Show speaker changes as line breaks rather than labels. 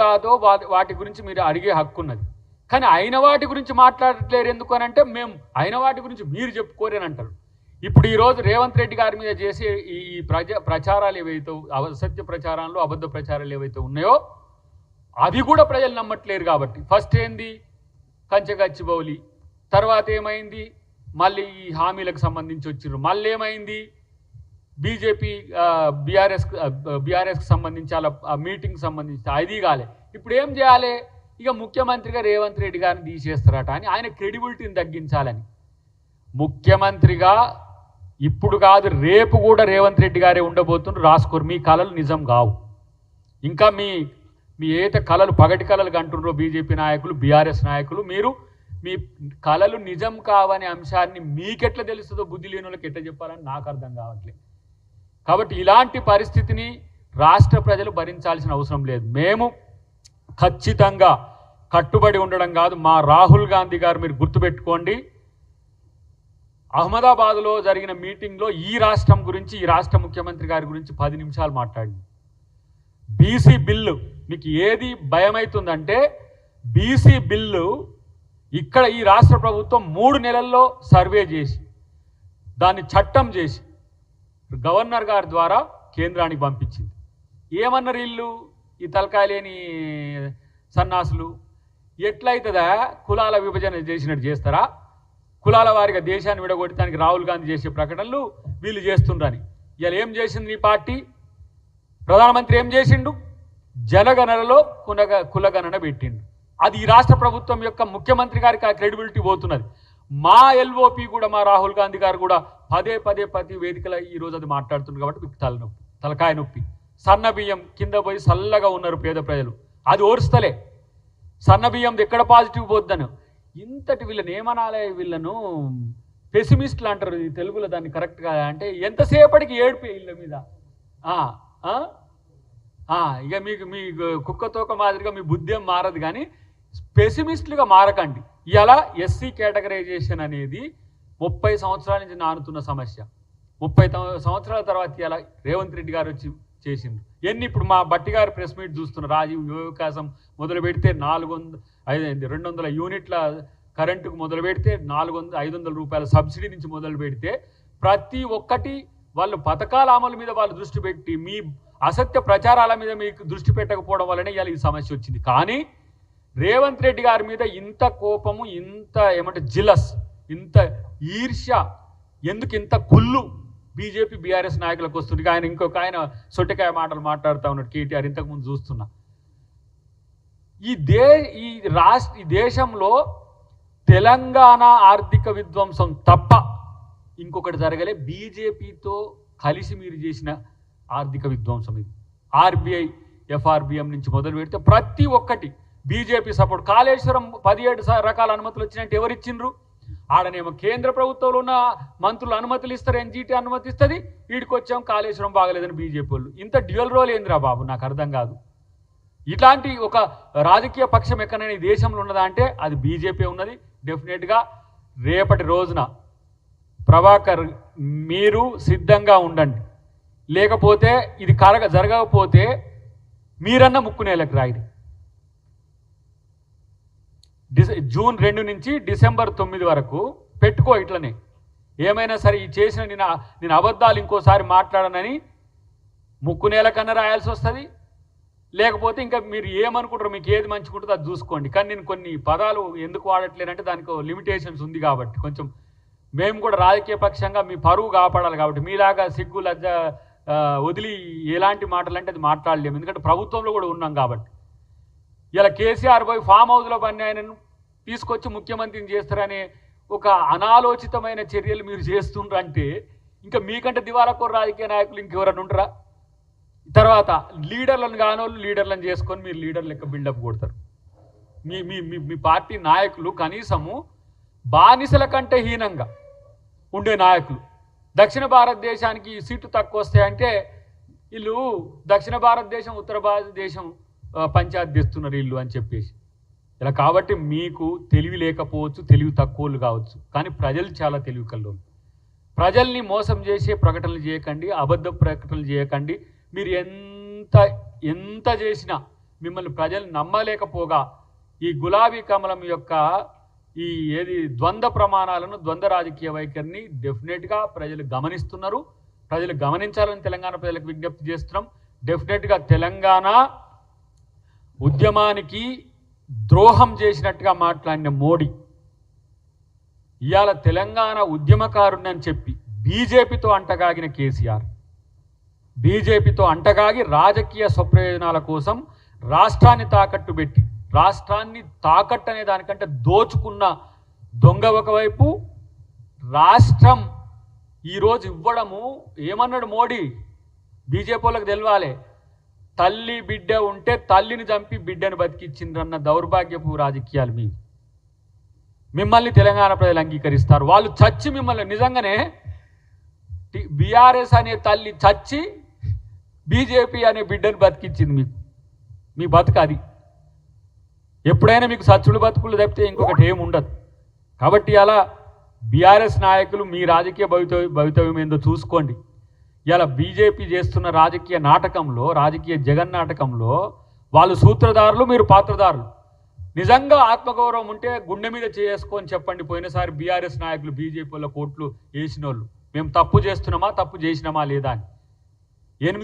కాదో వాటి గురించి మీరు అడిగే హక్కు ఉన్నది. కానీ అయిన వాటి గురించి మాట్లాడట్లేరు ఎందుకు అని అంటే మేము అయిన వాటి గురించి మీరు చెప్పుకోరని అంటారు. ఇప్పుడు ఈరోజు రేవంత్ రెడ్డి గారి మీద చేసే ఈ ప్రచారాలు ఏవైతే అసత్య ప్రచారాలు అబద్ధ ప్రచారాలు ఏవైతే ఉన్నాయో అవి కూడా ప్రజలు నమ్మట్లేరు. కాబట్టి ఫస్ట్ ఏంది కంచెగచ్చిబౌలి, తర్వాత ఏమైంది మళ్ళీ ఈ హామీలకు సంబంధించి వచ్చిర్రు, మళ్ళీ ఏమైంది బీజేపీ బీఆర్ఎస్కి సంబంధించి అలా మీటింగ్కి సంబంధించి అది కాలే. ఇప్పుడు ఏం చేయాలి, ఇక ముఖ్యమంత్రిగా రేవంత్ రెడ్డి గారిని తీసేస్తారట అని ఆయన క్రెడిబిలిటీని తగ్గించాలని. ముఖ్యమంత్రిగా ఇప్పుడు కాదు రేపు కూడా రేవంత్ రెడ్డి గారే ఉండబోతుండ్రు. రాసుకోరు, మీ కళలు నిజం కావు. ఇంకా మీ ఏదైతే కళలు పగటి కళలు అంటుండ్రో బీజేపీ నాయకులు బీఆర్ఎస్ నాయకులు, మీరు మీ కళలు నిజం కావనే అంశాన్ని మీకెట్లా తెలుస్తుందో బుద్ధి లేని వాళ్ళకి ఎట్లా చెప్పాలని నాకు అర్థం కావట్లేదు. కాబట్టి ఇలాంటి పరిస్థితిని రాష్ట్ర ప్రజలు భరించాల్సిన అవసరం లేదు. మేము ఖచ్చితంగా కట్టుబడి ఉండడం కాదు, మా రాహుల్ గాంధీ గారు మీరు గుర్తుపెట్టుకోండి, అహ్మదాబాద్లో జరిగిన మీటింగ్లో ఈ రాష్ట్రం గురించి ఈ రాష్ట్ర ముఖ్యమంత్రి గారి గురించి 10 నిమిషాలు మాట్లాడింది. బీసీ బిల్లు మీకు ఏది భయమవుతుందంటే బీసీ బిల్లు ఇక్కడ ఈ రాష్ట్ర ప్రభుత్వం 3 నెలల్లో సర్వే చేసి దాన్ని చట్టం చేసి గవర్నర్ గారి ద్వారా కేంద్రానికి పంపించింది. ఏమన్నారు వీళ్ళు ఈ తలకాయలేని సన్నాసులు, ఎట్లయితుందా కులాల విభజన చేసినట్టు చేస్తారా, కులాల వారిగా దేశాన్ని విడగొట్టడానికి రాహుల్ గాంధీ చేసే ప్రకటనలు వీళ్ళు చేస్తుండ్రని. ఇలా ఏం చేసింది ఈ పార్టీ, ప్రధానమంత్రి ఏం చేసిండు, జనగణనలో కులగణన పెట్టిండు. అది ఈ రాష్ట్ర ప్రభుత్వం యొక్క ముఖ్యమంత్రి గారికి ఆ క్రెడిబిలిటీ పోతున్నది. మా ఎల్ఓపి కూడా మా రాహుల్ గాంధీ గారు కూడా పదే ప్రతి వేదికల ఈరోజు అది మాట్లాడుతుంది. కాబట్టి మీకు తలకాయ నొప్పి. సన్న బియ్యం కింద పోయి చల్లగా ఉన్నారు పేద ప్రజలు, అది ఓర్స్తలే. సన్న బియ్యం ఎక్కడ పాజిటివ్ పోద్దని ఇంతటి వీళ్ళని ఏమనాలే, వీళ్ళను పెసిమిస్టులు అంటారు తెలుగులో, దాన్ని కరెక్ట్గా అంటే ఎంతసేపటికి ఏడుపు వీళ్ళ మీద. ఇక మీ కుక్కతోక మాదిరిగా మీ బుద్ధి ఏం మారదు, కానీ పెసిమిస్టులుగా మారకండి. ఇలా ఎస్సీ కేటగరైజేషన్ అనేది 30 సంవత్సరాల నుంచి నానుతున్న సమస్య. 30 సంవత్సరాల తర్వాత ఇలా రేవంత్ రెడ్డి గారు వచ్చి చేసింది. ఇప్పుడు మా బట్టి గారు ప్రెస్ మీట్ చూస్తున్నారు, రాజీవ్ యువకాశం మొదలు పెడితే 200 యూనిట్ల కరెంటుకు మొదలు పెడితే 500 రూపాయల సబ్సిడీ నుంచి మొదలు పెడితే ప్రతి ఒక్కటి వాళ్ళు పథకాల అమలు మీద వాళ్ళు దృష్టి పెట్టి మీ అసత్య ప్రచారాల మీద మీకు దృష్టి పెట్టకపోవడం వల్లనే ఇవాళ ఈ సమస్య వచ్చింది. కానీ రేవంత్ రెడ్డి గారి మీద ఇంత కోపము, ఇంత ఏమంటే జిలస్, ఇంత ఈర్ష్య, ఎందుకు ఇంత కుళ్ళు బీజేపీ బీఆర్ఎస్ నాయకులకు వస్తుంది. ఆయన ఇంకొక ఆయన సొట్టకాయ మాటలు మాట్లాడుతూ ఉన్నాడు కేటీఆర్, ఇంతకుముందు చూస్తున్నా. ఈ దేశంలో తెలంగాణ ఆర్థిక విధ్వంసం తప్ప ఇంకొకటి జరగలే. బీజేపీతో కలిసి మీరు చేసిన ఆర్థిక విధ్వంసం ఇది. ఆర్బీఐ ఎఫ్ఆర్బిఎం నుంచి మొదలు పెడితే ప్రతి ఒక్కటి బీజేపీ సపోర్ట్. కాళేశ్వరం 17 రకాల అనుమతులు వచ్చినట్టు ఎవరు ఇచ్చిండ్రు? ఆడనేమో కేంద్ర ప్రభుత్వంలో ఉన్న మంత్రులు అనుమతులు ఇస్తారు, ఎన్జీటీ అనుమతి ఇస్తుంది, వీడికి వచ్చాం కాళేశ్వరం బాగలేదని బీజేపీ వాళ్ళు. ఇంత డ్యూయల్ రోల్ ఏందిరా బాబు, నాకు అర్థం కాదు. ఇట్లాంటి ఒక రాజకీయ పక్షం ఎక్కడైనా ఈ దేశంలో ఉన్నదా అంటే అది బీజేపీ ఉన్నది. డెఫినెట్గా రేపటి రోజున ప్రభాకర్ మీరు సిద్ధంగా ఉండండి, లేకపోతే ఇది జరగకపోతే మీరన్న ముక్కునేలకు రాయిది. జూన్ 2 నుంచి డిసెంబర్ 9 వరకు పెట్టుకో. ఇట్లనే ఏమైనా సరే ఈ చేసిన నేను అబద్ధాలు ఇంకోసారి మాట్లాడనని ముక్కునేల కన్నా రాయాల్సి వస్తుంది. లేకపోతే ఇంకా మీరు ఏమనుకుంటారో, మీకు ఏది మంచుకుంటుందో అది చూసుకోండి. కానీ నేను కొన్ని పదాలు ఎందుకు వాడట్లేనంటే దానికి లిమిటేషన్స్ ఉంది కాబట్టి, కొంచెం మేము కూడా రాజకీయ పక్షంగా మీ పరువు కాపాడాలి కాబట్టి మీలాగా సిగ్గు లజ్జ వదిలి ఎలాంటి మాటలు అంటే అది మాట్లాడలేము. ఎందుకంటే ప్రభుత్వంలో కూడా ఉన్నాం కాబట్టి. ఇలా కేసీఆర్ పోయి ఫామ్ హౌస్లో పని ఆయనను తీసుకొచ్చి ముఖ్యమంత్రిని చేస్తారనే ఒక అనాలోచితమైన చర్యలు మీరు చేస్తుండ్రంటే ఇంకా మీకంటే దివాళాకోరు రాజకీయ నాయకులు ఇంకెవరన్నా ఉంటారా? తర్వాత లీడర్లను కానోళ్ళు లీడర్లను చేసుకొని మీరు లీడర్ లెక్క బిల్డప్ కొడతారు. మీ పార్టీ నాయకులు కనీసము బానిసల కంటే హీనంగా ఉండే నాయకులు. దక్షిణ భారతదేశానికి సీట్లు తక్కువ వస్తాయంటే వీళ్ళు దక్షిణ భారతదేశం ఉత్తర భారతదేశం పంచాయతీ తెస్తున్నారు వీళ్ళు అని చెప్పేసి. ఇలా కాబట్టి మీకు తెలివి లేకపోవచ్చు, తెలివి తక్కువలు కావచ్చు, కానీ ప్రజలు చాలా తెలివి కల్లోళ్ళు. ప్రజల్ని మోసం చేసే ప్రకటనలు చేయకండి, అబద్ధ ప్రకటనలు చేయకండి. మీరు ఎంత చేసినా మిమ్మల్ని ప్రజలు నమ్మలేకపోగా ఈ గులాబీ కమలం యొక్క ఈ ద్వంద్వ ప్రమాణాలను, ద్వంద్వ రాజకీయ వైఖరిని డెఫినెట్గా ప్రజలు గమనిస్తున్నారు. ప్రజలు గమనించాలని తెలంగాణ ప్రజలకు విజ్ఞప్తి చేస్తున్నాం. డెఫినెట్గా తెలంగాణ ఉద్యమానికి ద్రోహం చేసినట్టుగా మాట్లాడిన మోడీ ఇవాళ తెలంగాణ ఉద్యమకారుణ్ణి అని చెప్పి బీజేపీతో అంటగాగిన కేసీఆర్, బీజేపీతో అంటగాగి రాజకీయ స్వప్రయోజనాల కోసం రాష్ట్రాన్ని తాకట్టు పెట్టి, రాష్ట్రాన్ని తాకట్టు అనే దానికంటే దోచుకున్న దొంగ ఒకవైపు, రాష్ట్రం ఈరోజు ఇవ్వడము ఏమన్నాడు మోడీ? బీజేపీ వాళ్ళకి తెలవాలి, తల్లి బిడ్డ ఉంటే తల్లిని చంపి బిడ్డను బతికిచ్చిండ్రన్న దౌర్భాగ్యపు రాజకీయాలు మిమ్మల్ని తెలంగాణ ప్రజలు అంగీకరిస్తారు. వాళ్ళు చచ్చి మిమ్మల్ని నిజంగానే బీఆర్ఎస్ అనే తల్లి చచ్చి బీజేపీ అనే బిడ్డను బతికిచ్చింది మీకు. మీ బతుకు అది. ఎప్పుడైనా మీకు సచ్చుడు బతుకులు తప్పితే ఇంకొకటి ఏమి ఉండదు. కాబట్టి అలా బీఆర్ఎస్ నాయకులు మీ రాజకీయ భవితవ్యం ఏందో చూసుకోండి. ఇలా బీజేపీ చేస్తున్న రాజకీయ నాటకంలో, రాజకీయ జగన్నాటకంలో వాళ్ళు సూత్రధారులు, మీరు పాత్రధారులు. నిజంగా ఆత్మగౌరవం ఉంటే గుండె మీద చేసుకొని చెప్పండి. పోయినసారి బీఆర్ఎస్ నాయకులు బీజేపీలో కోట్లు వేసిన వాళ్ళు మేము తప్పు చేస్తున్నామా, తప్పు చేసినామా లేదా అని 8